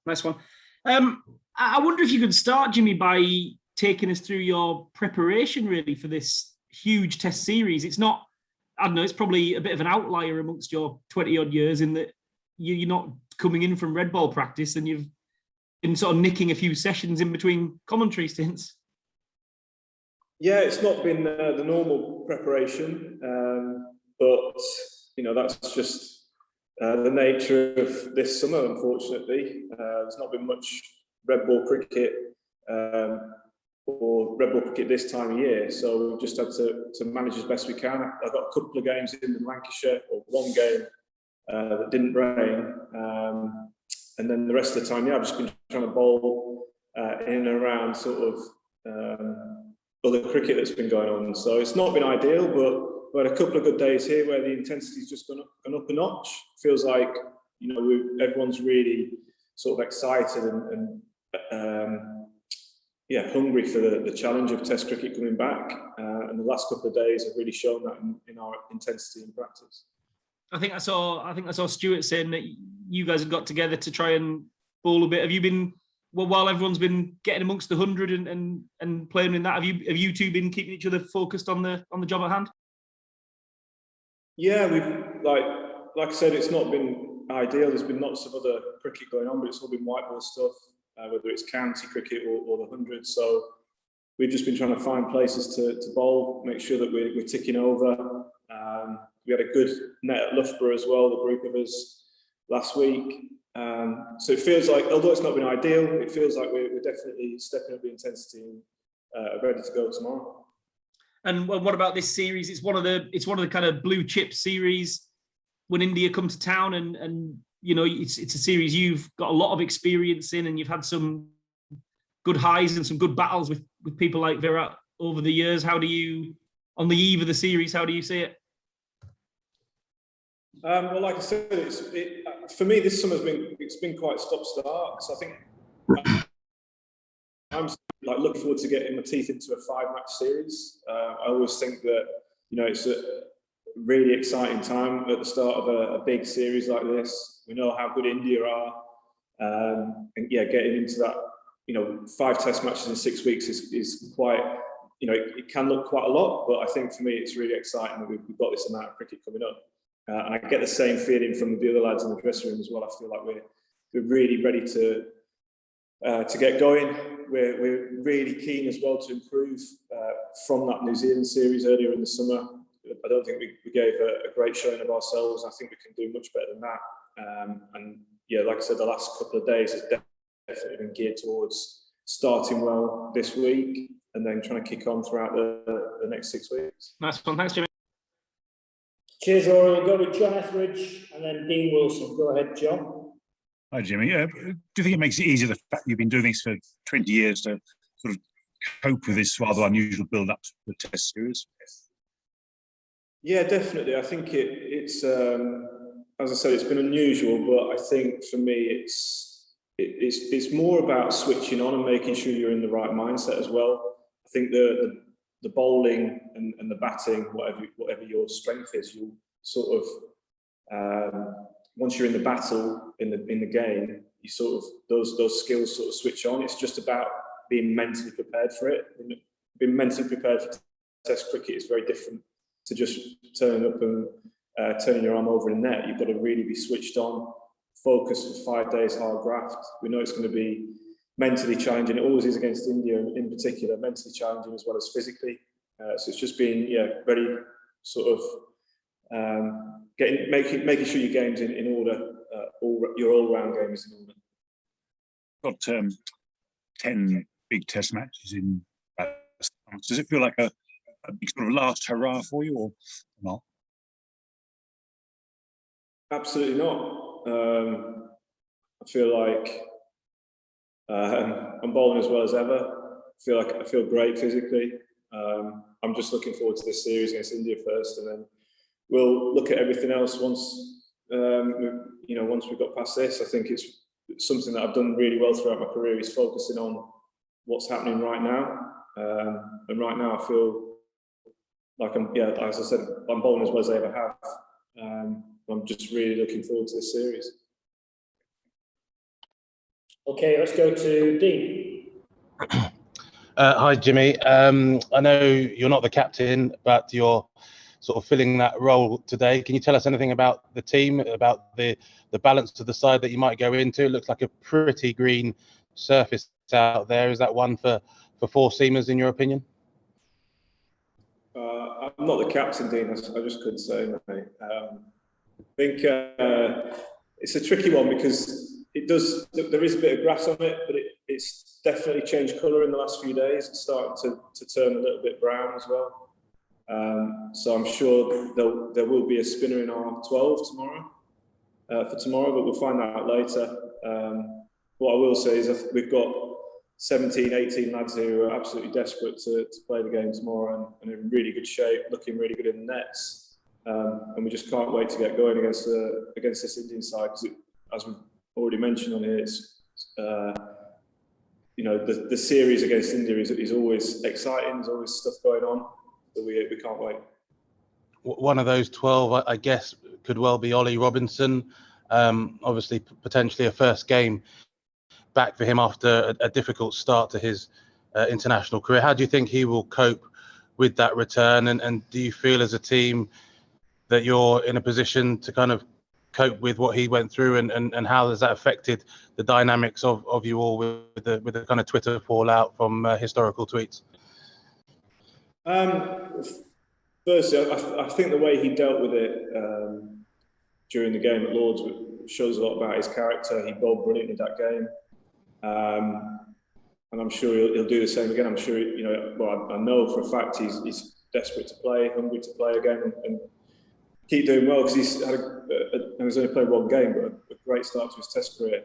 Nice one. I wonder if you could start, Jimmy, by taking us through your preparation really for this huge test series. It's not, I don't know, it's probably a bit of an outlier amongst your 20 odd years in that you're not coming in from red ball practice and you've been sort of nicking a few sessions in between commentary stints. Yeah, it's not been the normal preparation, but you know, that's just the nature of this summer, unfortunately. There's not been much red ball cricket or red ball cricket this time of year, so we've just had to manage as best we can. I've got a couple of games in Lancashire, or one game that didn't rain, and then the rest of the time, yeah, I've just been trying to bowl in and around sort of other cricket that's been going on. So it's not been ideal, but we had a couple of good days here where the intensity's just gone up a notch. Feels like, you know, everyone's really sort of excited and yeah, hungry for the challenge of Test cricket coming back. And the last couple of days have really shown that in our intensity in practice. I think I saw Stuart saying that you guys have got together to try and bowl a bit. Have you been, well, while everyone's been getting amongst the 100 and playing in that, have you two been keeping each other focused on the job at hand? Yeah, we've like I said, it's not been ideal. There's been lots of other cricket going on, but it's all been white ball stuff, whether it's county cricket or the 100. So we've just been trying to find places to bowl, make sure that we're ticking over. We had a good net at Loughborough as well, the group of us last week. So it feels like, although it's not been ideal, it feels like we're definitely stepping up the intensity and ready to go tomorrow. And what about this series? It's one of the kind of blue chip series when India come to town, and you know, it's a series you've got a lot of experience in, and you've had some good highs and some good battles with people like Virat over the years. How do you, on the eve of the series, how do you see it? Well, like I said, for me this summer's been quite stop-start. So I think I'm like looking forward to getting my teeth into a 5-match series. I always think that, you know, it's a really exciting time at the start of a big series like this. We know how good India are, and yeah, getting into that, you know, 5 test matches in 6 weeks is quite, you know, it can look quite a lot, but I think for me it's really exciting that we've got this amount of cricket coming up. And I get the same feeling from the other lads in the dressing room as well. I feel like we're really ready to get going. We're really keen as well to improve from that New Zealand series earlier in the summer. I don't think we gave a great showing of ourselves. I think we can do much better than that. And yeah, like I said, the last couple of days has definitely been geared towards starting well this week and then trying to kick on throughout the next 6 weeks. Nice one. Thanks, Jimmy. Cheers, Rory. We'll go with John Etheridge and then Dean Wilson. Go ahead, John. Hi, Jimmy. Do you think it makes it easier, the fact you've been doing this for 20 years, to sort of cope with this rather unusual build-up to the Test series? Yeah, definitely. I think it's as I said, it's been unusual, but I think for me it's more about switching on and making sure you're in the right mindset as well. I think the bowling and the batting, whatever your strength is, you sort of once you're in the battle in the game, you sort of those skills sort of switch on. It's just about being mentally prepared for it. Being mentally prepared for Test cricket is very different to just turning up and turning your arm over in the net. You've got to really be switched on, focused for 5 days, hard graft. We know it's going to be mentally challenging. It always is against India in particular, mentally challenging as well as physically. So it's just being very sort of making sure your game's in order, your all-round game is in order. Got 10 big Test matches in. Does it feel like a big sort of last hurrah for you, or not? Absolutely not. I feel like I'm bowling as well as ever. I feel great physically. I'm just looking forward to this series against India first, and then we'll look at everything else once we've got past this. I think it's something that I've done really well throughout my career, is focusing on what's happening right now. And right now I feel like as I said, I'm bowling as well as I ever have. I'm just really looking forward to this series. Okay, let's go to Dean. Hi, Jimmy. I know you're not the captain, but you're sort of filling that role today. Can you tell us anything about the team, about the balance of the side that you might go into? It looks like a pretty green surface out there. Is that one for four seamers, in your opinion? I'm not the captain, Dean. I just couldn't say, mate. I think it's a tricky one because there is a bit of grass on it, but it's definitely changed colour in the last few days. It's starting to turn a little bit brown as well. So I'm sure there will be a spinner in our 12 tomorrow, but we'll find that out later. What I will say is we've got 17, 18 lads here who are absolutely desperate to play the game tomorrow and in really good shape, looking really good in the nets. And we just can't wait to get going against this Indian side because, as we've already mentioned on here, it's the series against India is always exciting. There's always stuff going on, so we can't wait. One of those 12, I guess, could well be Ollie Robinson. Obviously, potentially a first game back for him after a difficult start to his international career. How do you think he will cope with that return? And do you feel as a team that you're in a position to kind of cope with what he went through and how has that affected the dynamics of you all with the kind of Twitter fallout from historical tweets? Firstly, I think the way he dealt with it during the game at Lord's shows a lot about his character. He bowled brilliantly that game. And I'm sure he'll do the same again. I'm sure, I know for a fact he's desperate to play, hungry to play again and keep doing well because he's only played one game, but a great start to his Test career.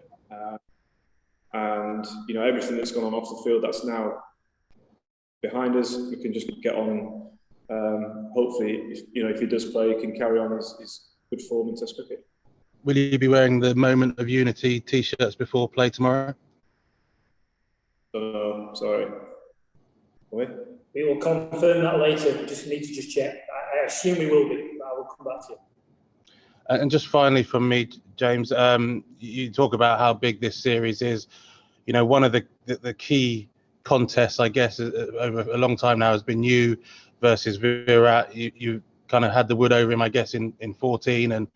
And everything that's gone on off the field, that's now behind us. We can just get on. Hopefully, if he does play, he can carry on his good form in Test cricket. Will you be wearing the Moment of Unity T-shirts before play tomorrow? Sorry. We will confirm that later. We just need to check. I assume we will be, but I will come back to you. And just finally from me, James, you talk about how big this series is. One of the key contests, I guess, over a long time now has been you versus Virat. You kind of had the wood over him, I guess, in 14, and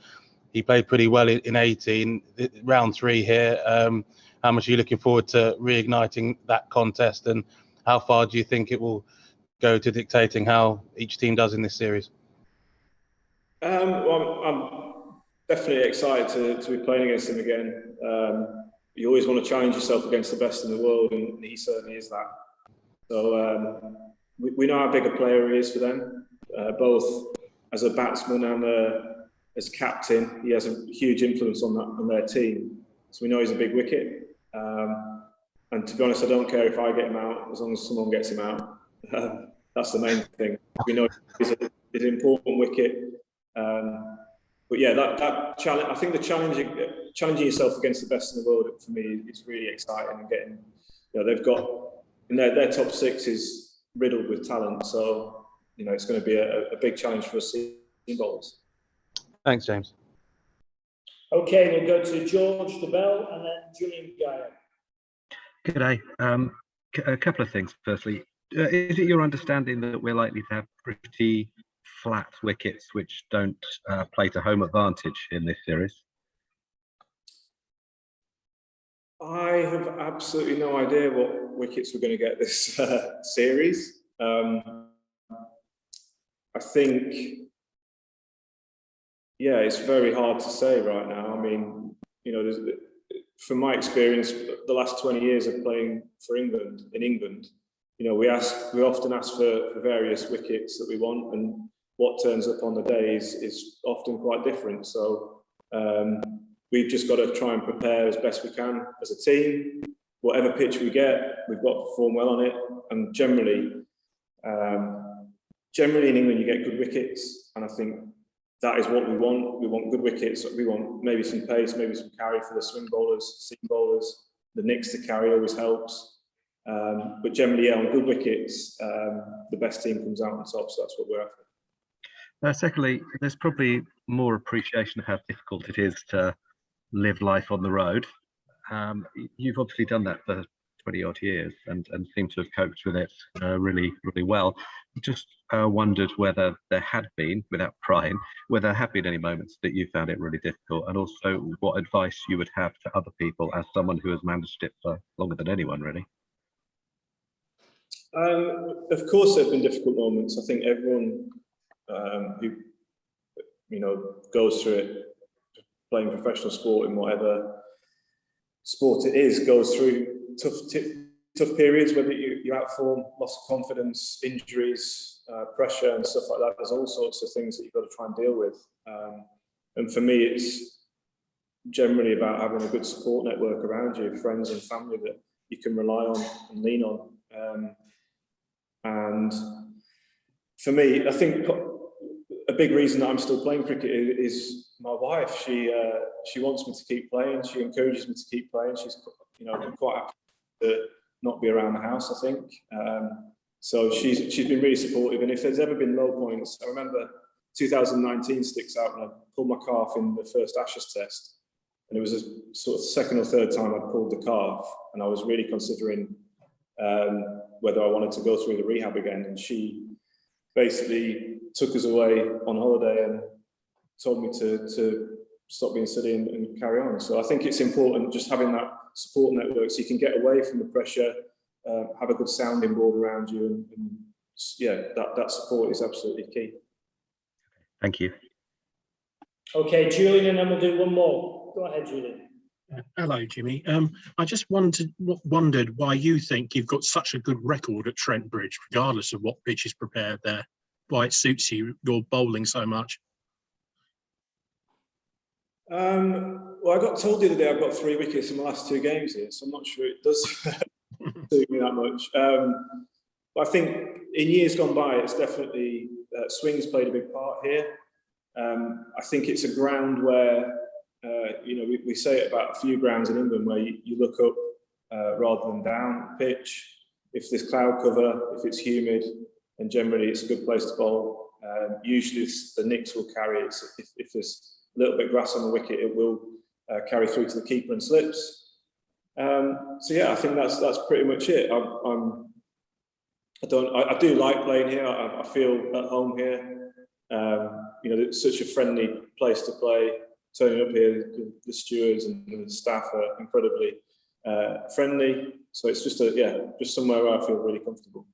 he played pretty well in 18. Round 3 here. How much are you looking forward to reigniting that contest, and how far do you think it will go to dictating how each team does in this series? Well, I'm definitely excited to be playing against him again. You always want to challenge yourself against the best in the world, and he certainly is that. So we know how big a player he is for them, both as a batsman and as captain. He has a huge influence on their team. So we know he's a big wicket. And to be honest, I don't care if I get him out, as long as someone gets him out. That's the main thing. We know he's an important wicket. But yeah, that challenge. I think the challenging yourself against the best in the world for me is really exciting. And getting, they've got in their top 6 is riddled with talent. So it's going to be a big challenge for us seam bowlers. Thanks, James. Okay, we'll go to George DeBell and then Julian Geyer. G'day. A couple of things. Firstly, is it your understanding that we're likely to have pretty flat wickets which don't play to home advantage in this series? I have absolutely no idea what wickets we're going to get this series. I think, yeah, it's very hard to say right now. I mean, from my experience, the last 20 years of playing for England, we often ask for various wickets that we want, and what turns up on the day is often quite different. So we've just got to try and prepare as best we can as a team. Whatever pitch we get, we've got to perform well on it. And generally in England, you get good wickets, and I think that is what we want. We want good wickets. We want maybe some pace, maybe some carry for the swing bowlers, seam bowlers. The nicks to carry always helps. But generally, on good wickets, the best team comes out on top. So that's what we're after. Secondly, there's probably more appreciation of how difficult it is to live life on the road. You've obviously done that for 20 odd years and seem to have coped with it really, really well. Just wondered whether there had been, without prying, whether there have been any moments that you found it really difficult, and also what advice you would have to other people as someone who has managed it for longer than anyone, really. Of course, there have been difficult moments. I think everyone who goes through it, playing professional sport in whatever sport it is, goes through tough periods, whether you outform, loss of confidence, injuries, pressure and stuff like that. There's all sorts of things that you've got to try and deal with. And for me, it's generally about having a good support network around you, friends and family that you can rely on and lean on. And for me, I think a big reason that I'm still playing cricket is my wife. She wants me to keep playing. She encourages me to keep playing. She's quite happy to not be around the house, I think. So she's been really supportive. And if there's ever been low points, I remember 2019 sticks out when I pulled my calf in the first Ashes test. And it was a sort of second or third time I'd pulled the calf, and I was really considering whether I wanted to go through the rehab again. And she basically took us away on holiday and told me to stop being silly and carry on. So I think it's important just having that support network so you can get away from the pressure, have a good sounding board around you, and yeah, that support is absolutely key. Thank you. Okay, Julian, and then we'll do one more. Go ahead, Julian. Hello, Jimmy. I just wondered why you think you've got such a good record at Trent Bridge, regardless of what pitch is prepared there. Why it suits you, your bowling so much. Well, I got told the other day I've got 3 wickets in my last 2 games here, so I'm not sure it does suit me that much. But I think in years gone by, it's definitely swing's played a big part here. I think it's a ground where we say it about a few grounds in England where you look up rather than down pitch. If there's cloud cover, if it's humid, and generally it's a good place to bowl. Usually the nicks will carry it. If there's a little bit of grass on the wicket, it will carry through to the keeper and slips. So yeah, I think that's pretty much it. I do like playing here. I feel at home here. It's such a friendly place to play. Turning up here, the stewards and the staff are incredibly friendly. So it's just somewhere where I feel really comfortable.